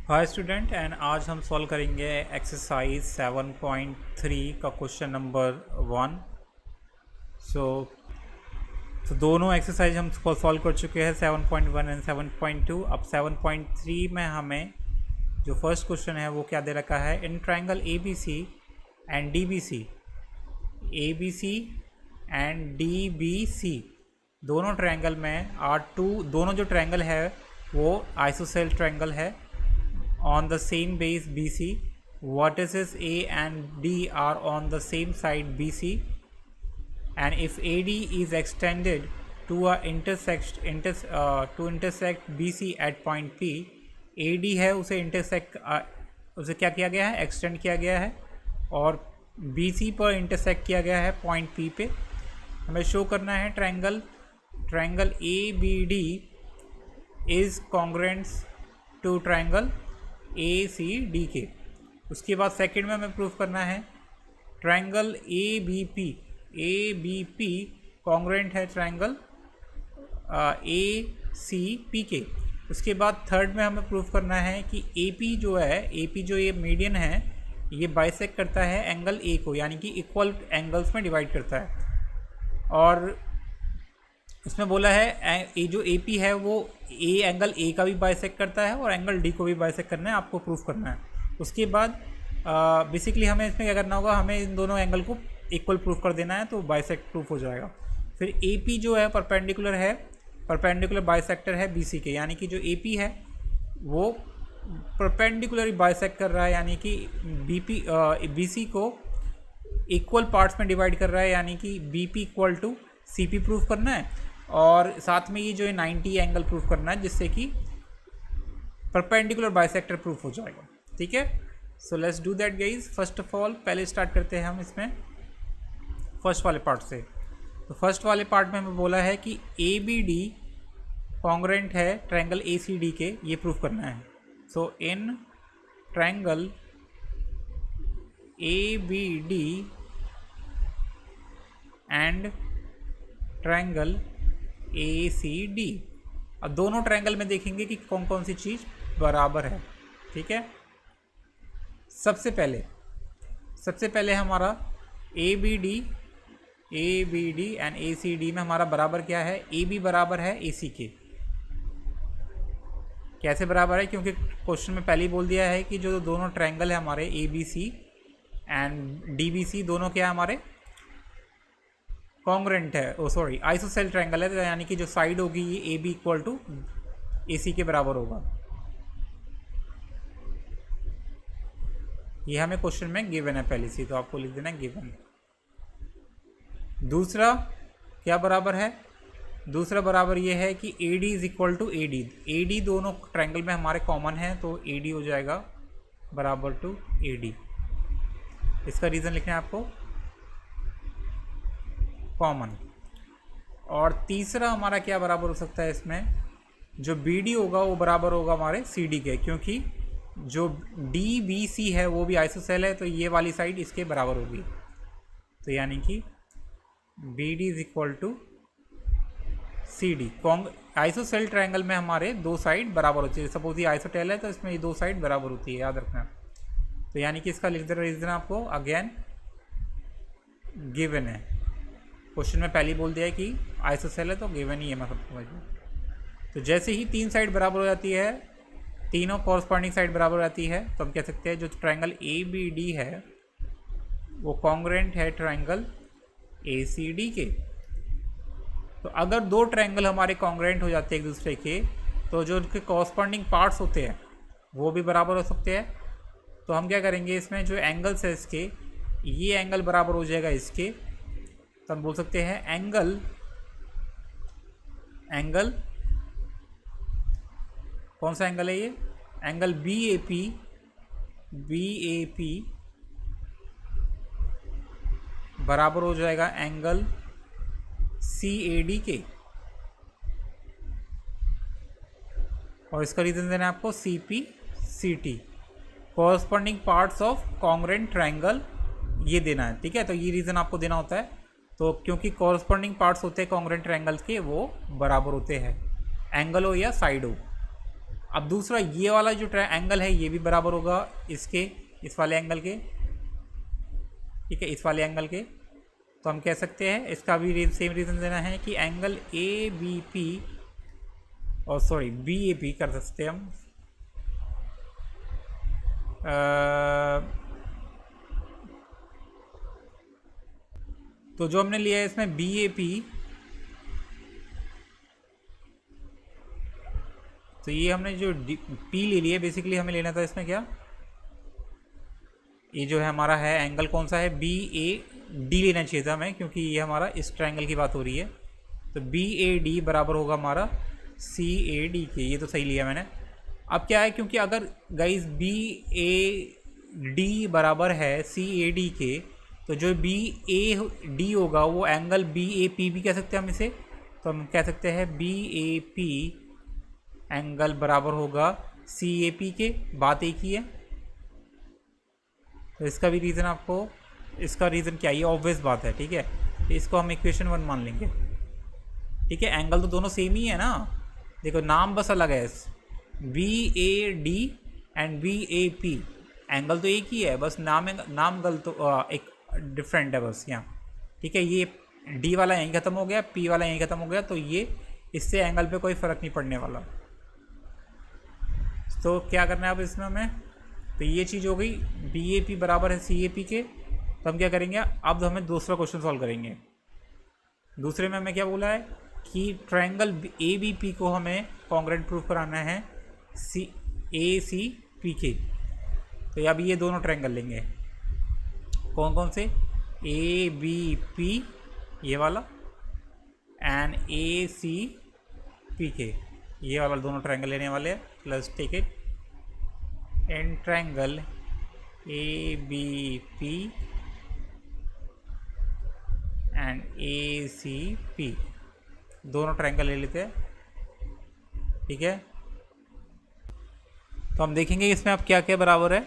Hi student and आज हम solve करेंगे एक्सरसाइज 7.3 का क्वेश्चन नंबर 1। सो दोनों एक्सरसाइज हम सॉल्व कर चुके हैं 7.1 एंड 7.2। अब 7.3 में हमें जो फर्स्ट क्वेश्चन है वो क्या दे रखा है, in triangle ABC and DBC दोनों ट्रायंगल में R2 दोनों जो ट्रायंगल है वो आइसोसेल ट्रायंगल है on the same base BC. Vertices A and D are on the same side BC, and if AD is extended to intersect BC at point P, AD है उसे उसे क्या किया गया है, एक्सटेंड किया गया है और BC पर इंटरसेक्ट किया गया है पॉइंट P पे। हमें शो करना है triangle ABD is congruent to triangle ACD के। उसके बाद सेकंड में हमें प्रूफ करना है ट्रायंगल ABP कॉन्ग्रुएंट है ट्रायंगल ACP के। उसके बाद थर्ड में हमें प्रूफ करना है कि AP जो ये मीडियन है ये बाइसेक्ट करता है एंगल A को, यानी कि इक्वल एंगल्स में डिवाइड करता है। और इसमें बोला है ये जो AP है वो एंगल A का भी बाइसेक्ट करता है और एंगल D को भी बाइसेक्ट करना है, आपको प्रूफ करना है। उसके बाद बेसिकली हमें इसमें क्या करना होगा, हमें इन दोनों एंगल को इक्वल प्रूफ कर देना है, तो बाइसेक्ट प्रूफ हो जाएगा। फिर AP जो है परपेंडिकुलर बाइसेक्टर है BC के, यानी कि जो AP है वो परपेंडिकुलर बाइसेक्ट कर रहा है, यानी कि BC को इक्वल पार्ट्स में डिवाइड कर रहा है, यानी कि BP equal to CP proof करना है। और साथ में ये जो है 90 एंगल प्रूफ करना है, जिससे कि परपेंडिकुलर बाइसेक्टर प्रूफ हो जाएगा। ठीक है, so let's do that guys. First of all पहले स्टार्ट करते हैं हम इसमें फर्स्ट वाले पार्ट से। तो फर्स्ट वाले पार्ट में हमें बोला है कि ABD कॉन्ग्रुएंट है ट्रायंगल ACD के, ये प्रूफ करना है। So in triangle ABD and triangle ACD, अब दोनों ट्रायंगल में देखेंगे कि कौन कौन सी चीज़ बराबर है। ठीक है, सबसे पहले हमारा ABD एंड ACD में हमारा बराबर क्या है, AB बराबर है AC के। कैसे बराबर है, क्योंकि क्वेश्चन में पहले ही बोल दिया है कि जो दोनों ट्रायंगल है हमारे ABC एंड DBC दोनों क्या है हमारे कॉन्ग्रुएंट है, आइसोसेल ट्रायंगल है, तो यानी कि जो साइड होगी ये AB इक्वल टू AC के बराबर होगा। ये हमें क्वेश्चन में गिवन है पहले से, तो आपको लिख देना गिवन। दूसरा क्या बराबर है, दूसरा बराबर ये है कि AD is equal to AD दोनों ट्रायंगल में हमारे कॉमन है, तो AD हो जाएगा बराबर टू AD। इसका रीज़न लिखना है आपको कॉमन। और तीसरा हमारा क्या बराबर हो सकता है, इसमें जो BD होगा वो बराबर होगा हमारे CD के, क्योंकि जो DBC है वो भी आइसोसेल है, तो ये वाली साइड इसके बराबर होगी। तो यानी कि BD is equal to CD। Isosceles triangle में हमारे दो साइड बराबर होती है। सपोज ये आइसोटेल है तो इसमें ये दो साइड बराबर होती है, याद रखना। तो यानी कि इसका लिख दे रीजन आपको अगेन गिवन है। क्वेश्चन में पहले ही बोल दिया है कि आइसोसेल है, तो गिवन ही है, मैं समझ। तो जैसे ही तीन साइड बराबर हो जाती है, तीनों कॉरस्पॉन्डिंग साइड बराबर हो जाती है, तो हम कह सकते हैं जो ट्रायंगल ABD है वो कॉन्ग्रुएंट है ट्रायंगल ACD के। तो अगर दो ट्रायंगल हमारे कॉन्ग्रुएंट हो जाते हैं एक दूसरे के, तो जो उनके कॉरस्पॉन्डिंग पार्ट्स होते हैं वो भी बराबर हो सकते हैं। तो हम क्या करेंगे, इसमें जो एंगल्स है इसके, ये एंगल बराबर हो जाएगा इसके, तो हम बोल सकते हैं एंगल कौन सा एंगल है, ये एंगल BAP बराबर हो जाएगा एंगल CAD के। और इसका रीजन देना है आपको CPCT, corresponding parts of congruent triangle, ये देना है। ठीक है, तो ये रीज़न आपको देना होता है। तो क्योंकि कॉरस्पॉन्डिंग पार्ट्स होते हैं कॉन्ग्रुएंट ट्रायंगल के, वो बराबर होते हैं, एंगल हो या साइड हो। अब दूसरा ये वाला जो एंगल है ये भी बराबर होगा इसके, इस वाले एंगल के, ठीक है, इस वाले एंगल के। तो हम कह सकते हैं इसका भी सेम रीज़न देना है कि एंगल ए बी पी, और सॉरी बी ए पी कर सकते हैं हम, तो जो हमने लिया है इसमें बी ए पी, तो ये हमने जो पी ले लिया, बेसिकली हमें लेना था इसमें क्या, ये जो है हमारा है एंगल कौन सा है, बी ए डी लेना चाहिए था हमें, क्योंकि ये हमारा इस ट्रायंगल की बात हो रही है। तो बी ए डी बराबर होगा हमारा सी ए डी के, ये तो सही लिया मैंने। अब क्या है, क्योंकि अगर गाइस बी ए डी बराबर है सी ए डी के, तो जो बी ए डी होगा वो एंगल बी ए पी भी कह सकते हैं हम इसे। तो हम कह सकते हैं बी ए पी एंगल बराबर होगा सी ए पी के, बात एक ही है। तो इसका भी रीज़न आपको, इसका रीज़न क्या, ये ऑब्वियस बात है, ठीक है। तो इसको हम इक्वेशन 1 मान लेंगे, ठीक है। एंगल तो दोनों सेम ही है ना, देखो नाम बस अलग है, B A D and B A P, angle तो एक ही है, बस नाम गलत, एक डिफरेंट है बस यहाँ, ठीक है। ये डी वाला यहीं ख़त्म हो गया, पी वाला यहीं ख़त्म हो गया, तो ये इससे एंगल पे कोई फ़र्क नहीं पड़ने वाला। तो क्या करना है अब इसमें हमें, तो ये चीज़ हो गई, बी ए पी बराबर है सी ए पी के। तो हम क्या करेंगे, अब हमें दूसरा क्वेश्चन सॉल्व करेंगे। दूसरे में हमें क्या बोला है कि ट्रायंगल ए बी पी को हमें कॉन्ग्रुएंट प्रूफ कराना है सी ए सी पी के। तो अब ये दोनों ट्रायंगल लेंगे, कौन कौन से, ए बी पी ये वाला एंड ए सी पी के, ये वाला दोनों ट्रायंगल लेने वाले हैं। Plus take it in triangle A B P and A C P, दोनों ट्रायंगल ले लेते हैं, ठीक है। तो हम देखेंगे इसमें अब क्या क्या बराबर है।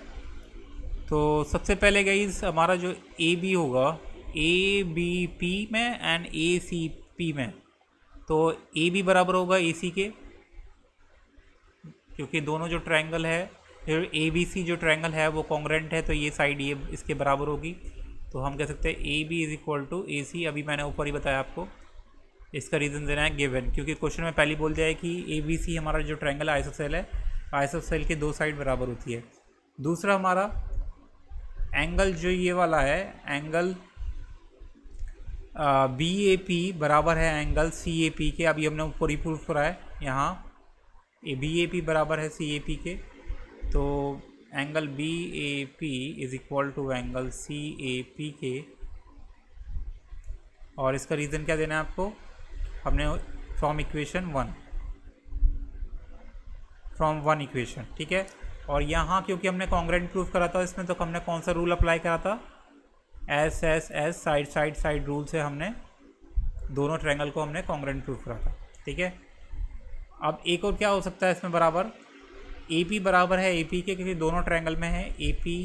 तो सबसे पहले गाइस हमारा जो ए बी होगा ए बी पी में एंड ए सी पी में, तो ए बी बराबर होगा ए सी के, क्योंकि दोनों जो ट्रायंगल है, ए बी सी जो ट्रायंगल है वो कॉन्ग्रुएंट है, तो ये साइड ये इसके बराबर होगी। तो हम कह सकते हैं A B is equal to A C, अभी मैंने ऊपर ही बताया आपको। इसका रीज़न देना है गिवन, क्योंकि क्वेश्चन में पहले बोल दिया है कि ए बी सी हमारा जो ट्रायंगल आइसोसेल है, आइसोसेल के दो साइड बराबर होती है। दूसरा हमारा एंगल जो ये वाला है, एंगल बी ए पी बराबर है एंगल सी ए पी के। अभी हमने ऊपर ही प्रूफ करा है, यहाँ बी ए पी बराबर है सी ए पी के, तो angle B A P is equal to angle C A P के। और इसका रीज़न क्या देना है आपको, हमने फ्रॉम इक्वेशन 1, फ्रॉम 1 इक्वेशन, ठीक है। और यहाँ क्योंकि हमने कॉन्ग्रुएंट प्रूफ करा था इसमें, तो हमने कौन सा रूल अप्लाई करा था, S S S side side side rule से हमने दोनों ट्रायंगल को हमने कॉन्ग्रुएंट प्रूफ करा था, ठीक है। अब एक और क्या हो सकता है इसमें बराबर, ए पी बराबर है ए पी के, क्योंकि दोनों ट्रायंगल में है ए पी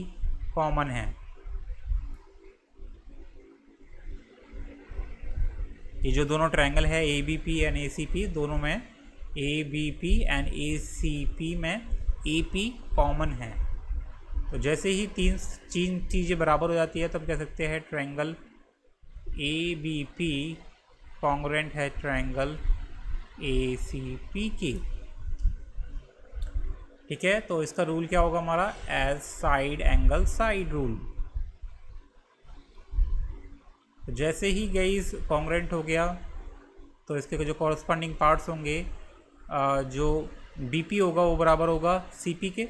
कॉमन है। ये जो दोनों ट्रायंगल है A B P and A C P, दोनों में A B P and A C P में ए पी कॉमन है। तो जैसे ही तीन चीज़ें बराबर हो जाती है, तो हम कह सकते हैं triangle A B P congruent है ट्रायंगल ए सी पी की, ठीक है। तो इसका रूल क्या होगा हमारा, as side angle side rule. तो जैसे ही गाइस कॉन्ग्रुएंट हो गया, तो इसके जो कॉरस्पॉन्डिंग पार्ट्स होंगे, जो बी पी होगा वो बराबर होगा सी पी के।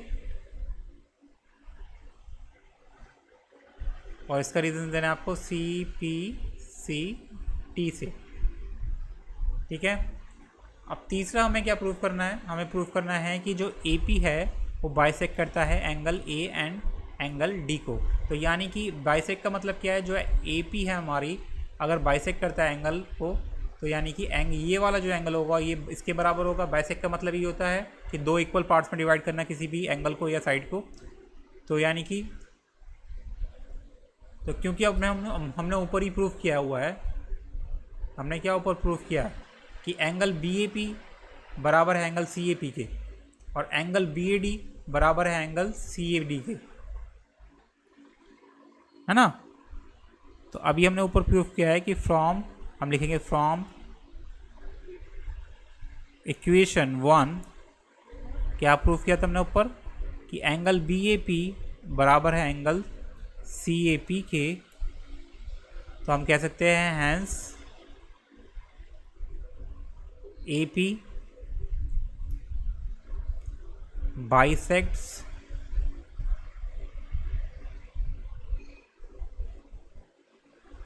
और इसका रीज़न देना है आपको सी पी सी टी से, ठीक है। अब तीसरा हमें क्या प्रूफ करना है, हमें प्रूफ करना है कि जो ए पी है वो बाइसेक्ट करता है angle A and angle D को। तो यानी कि बाइसेक्ट का मतलब क्या है, जो ए पी है हमारी अगर बाइसेक्ट करता है एंगल को, तो यानी कि ये वाला जो एंगल होगा ये इसके बराबर होगा। बाइसेक्ट का मतलब ये होता है कि दो इक्वल पार्ट्स में डिवाइड करना किसी भी एंगल को या साइड को। तो यानी कि तो क्योंकि अब हमने ऊपर ही प्रूफ किया हुआ है, हमने क्या ऊपर प्रूफ किया कि एंगल बी ए पी बराबर है एंगल सी ए पी के। और एंगल बी ए डी बराबर है एंगल सी ए डी के, है ना। तो अभी हमने ऊपर प्रूफ किया है कि फ्रॉम, हम लिखेंगे फ्रॉम इक्वेशन 1, क्या प्रूफ किया था हमने ऊपर कि एंगल बी ए पी बराबर है एंगल सी ए पी के। तो हम कह सकते हैं hence A P bisects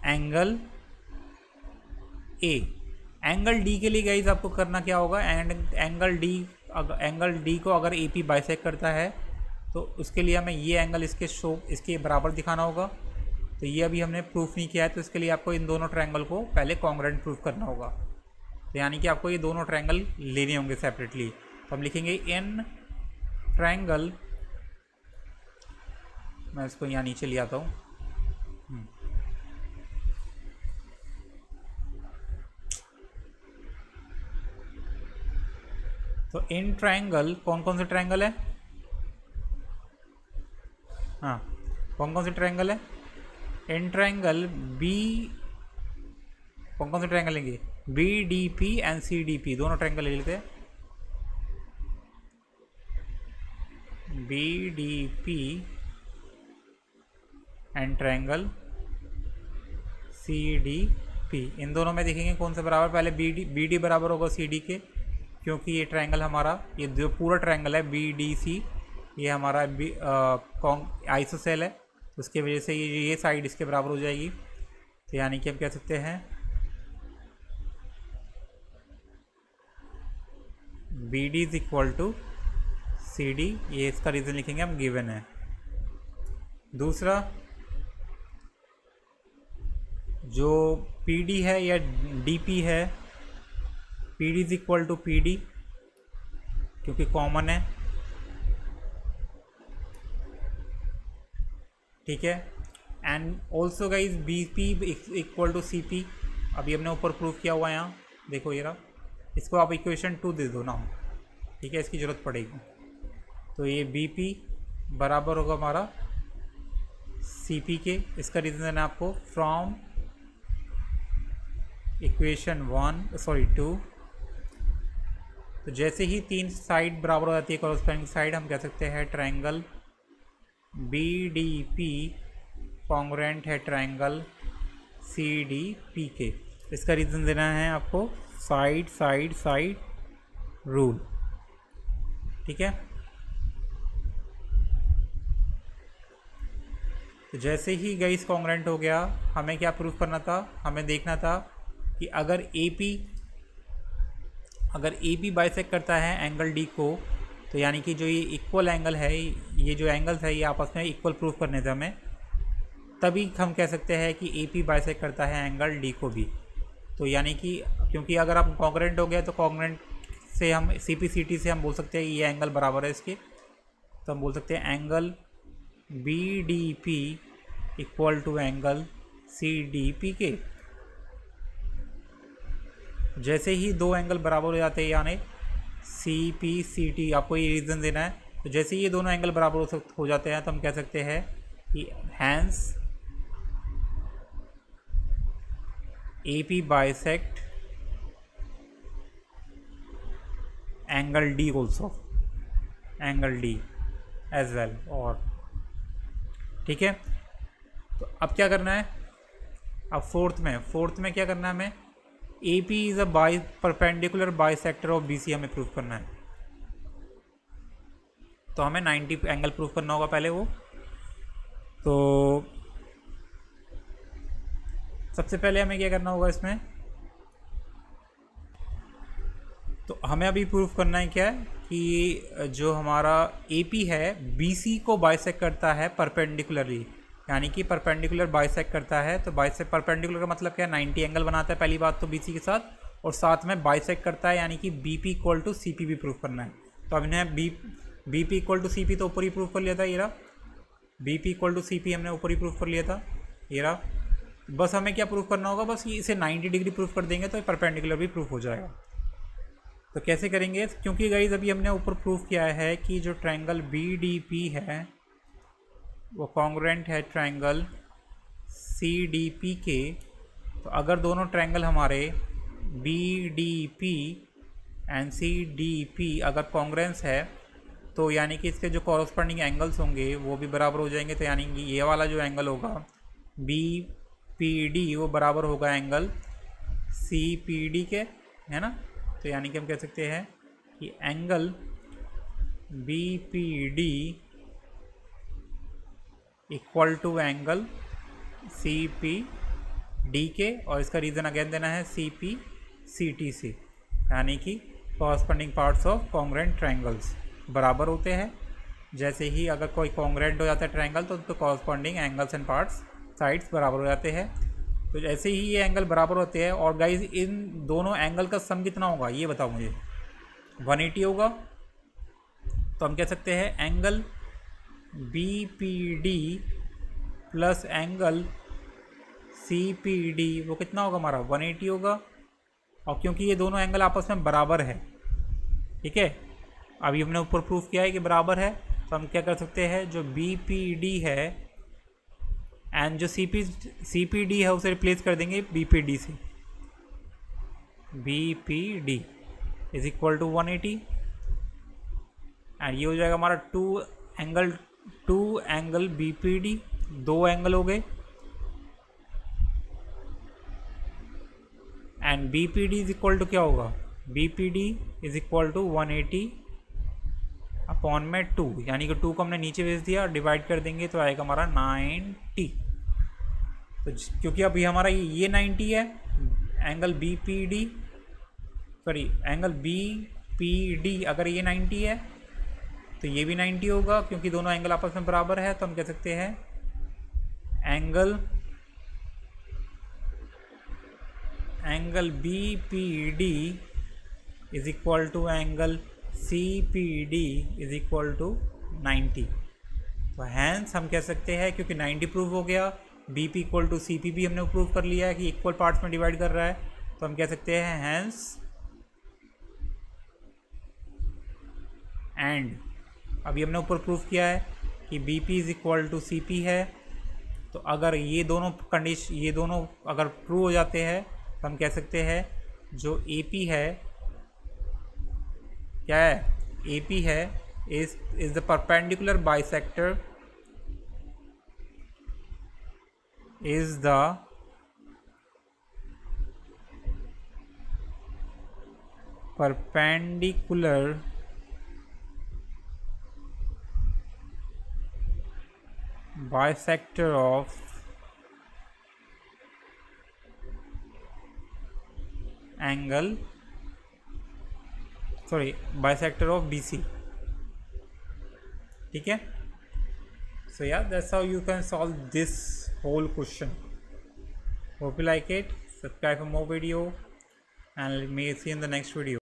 angle A. Angle D के लिए गाइज आपको करना क्या होगा, एंगल डी को अगर ए पी बाइसेक्ट करता है तो उसके लिए हमें ये एंगल इसके बराबर दिखाना होगा। तो ये अभी हमने प्रूफ नहीं किया है, तो इसके लिए आपको इन दोनों ट्रायंगल को पहले कॉन्ग्रुएंट प्रूफ करना होगा। तो यानी कि आपको ये दोनों ट्रायंगल लेने होंगे सेपरेटली। तो हम लिखेंगे इन ट्रायंगल, मैं इसको यहाँ नीचे ले आता हूँ। तो इन ट्रायंगल कौन कौन से ट्रायंगल है, हाँ कौन कौन से ट्रायंगल है, इन ट्रायंगल बी, कौन कौन से ट्रायंगल लेंगे, B D P and C D P, दोनों ट्रायंगल ले लेते हैं। B D P and triangle C D P, इन दोनों में देखेंगे कौन से बराबर, पहले बी डी बराबर होगा सी डी के, क्योंकि ये ट्रायंगल हमारा, ये जो पूरा ट्रायंगल है बी डी सी, ये हमारा आइसोसेल है, उसके वजह से ये साइड इसके बराबर हो जाएगी। तो यानी कि हम कह सकते हैं B D is equal to C D, ये इसका रीज़न लिखेंगे हम, गिवन है। दूसरा जो पी डी है या डी पी है, P D is equal to P D क्योंकि कॉमन है, ठीक है। And also guys B P equal to C P, अभी हमने ऊपर प्रूफ किया हुआ है यहाँ, देखो ये रहा, इसको आप इक्वेशन 2 दे दो ना, ठीक है, इसकी ज़रूरत पड़ेगी। तो ये बी पी बराबर होगा हमारा सी पी के, इसका रीज़न है आपको फ्रॉम इक्वेशन 2। तो जैसे ही तीन साइड बराबर हो जाती है, कॉरस्पॉन्डिंग साइड, हम कह सकते हैं triangle B D P congruent है ट्रायंगल सी डी पी के। इसका रीज़न देना है आपको साइड साइड साइड रूल, ठीक है। तो जैसे ही गाइस कॉन्ग्रुएंट हो गया, हमें क्या प्रूफ करना था, हमें देखना था कि अगर ए पी बाइसेक्ट करता है एंगल डी को, तो यानी कि जो ये इक्वल एंगल है, ये जो एंगल्स है ये आपस में इक्वल प्रूफ करने थे हमें, तभी हम कह सकते हैं कि ए पी बाइसेक्ट करता है एंगल डी को भी। तो यानी कि क्योंकि अगर आप कॉन्ग्रुएंट हो गया तो कॉन्ग्रुएंट से हम सी पी सी टी से हम बोल सकते हैं ये एंगल बराबर है इसके, तो हम बोल सकते हैं angle B D P equal to angle C D P के। जैसे ही दो एंगल बराबर हो जाते हैं, यानी सी पी सी टी, आपको ये रीज़न देना है। तो जैसे ही ये दोनों एंगल बराबर हो जाते हैं, तो हम कह सकते हैं कि hence A P bisect angle D also, angle D as well, और ठीक है। तो अब क्या करना है, अब फोर्थ में क्या करना है, हमें A P is a perpendicular bisector of B C हमें प्रूफ करना है। तो हमें 90 एंगल प्रूफ करना होगा पहले वो। तो सबसे पहले हमें क्या करना होगा इसमें, तो हमें अभी प्रूफ करना है क्या कि जो हमारा ए पी है बी सी को बाइसेक्ट करता है परपेंडिकुलरली, यानी कि परपेंडिकुलर बाइसेक्ट करता है। तो बाइसेक्ट परपेंडिकुलर का मतलब क्या है, 90 एंगल बनाता है पहली बात तो बी सी के साथ, और साथ में बाइसेक्ट करता है, यानी कि B P equal to C P भी प्रूफ करना है। तो अब इन्हें B P equal to C P तो ऊपर ही प्रूफ कर लिया था, ये रहा, B P equal to C P हमने ऊपर ही प्रूफ कर लिया था, ये रहा। बस हमें क्या प्रूफ करना होगा, बस ये इसे 90 डिग्री प्रूफ कर देंगे तो परपेंडिकुलर भी प्रूफ हो जाएगा। तो कैसे करेंगे, क्योंकि गाइस अभी हमने ऊपर प्रूफ किया है कि जो ट्रायंगल BDP है वो कॉन्ग्रुएंट है ट्रायंगल CDP के। तो अगर दोनों ट्रायंगल हमारे BDP एंड CDP अगर कॉन्ग्रुएंस है तो यानी कि इसके जो कॉरस्पॉन्डिंग एंगल्स होंगे वो भी बराबर हो जाएंगे। तो यानी कि ये वाला जो एंगल होगा BPD वो बराबर होगा एंगल CPD के, है ना। तो यानी कि हम कह सकते हैं कि angle BPD equal to angle CPD के, और इसका रीज़न अगेन देना है CPCT से, यानी कि corresponding parts of congruent triangles बराबर होते हैं। जैसे ही अगर कोई कॉन्ग्रुएंट हो जाता है ट्रायंगल तो corresponding angles and parts sides बराबर हो जाते हैं। तो जैसे ही ये एंगल बराबर होते हैं, और गाइज इन दोनों एंगल का सम कितना होगा ये बताओ मुझे, 180 होगा। तो हम कह सकते हैं angle BPD plus angle CPD वो कितना होगा हमारा, 180 होगा। और क्योंकि ये दोनों एंगल आपस में बराबर है, ठीक है, अभी हमने ऊपर प्रूफ किया है कि बराबर है, तो हम क्या कर सकते हैं, जो BPD है एंड जो CPD है उसे रिप्लेस कर देंगे BPD से। BPD is equal to 180 and ये हो जाएगा हमारा टू एंगल BPD, दो एंगल हो गए, and BPD is equal to क्या होगा, BPD is equal to 180 upon में 2, यानी कि 2 को हमने नीचे भेज दिया, डिवाइड कर देंगे तो आएगा हमारा 90। तो क्योंकि अभी हमारा ये 90 है, एंगल BPD अगर ये 90 है तो ये भी 90 होगा, क्योंकि दोनों एंगल आपस में बराबर है। तो हम कह सकते हैं angle BPD is equal to angle CPD is equal to 90। तो हैंस हम कह सकते हैं, क्योंकि 90 प्रूव हो गया, BP इक्वल टू CP भी हमने प्रूव कर लिया है कि इक्वल पार्ट्स में डिवाइड कर रहा है, तो हम कह सकते हैं हैंस एंड अभी हमने ऊपर प्रूफ किया है कि BP is equal to CP है। तो अगर ये दोनों अगर ट्रू हो जाते हैं तो हम कह सकते हैं जो AP है, क्या है, AP है is the perpendicular bisector, is the perpendicular bisector of bisector of BC, ठीक है। So yeah, that's how you can solve this whole question. Hope you like it. Subscribe for more video and may see you in the next video.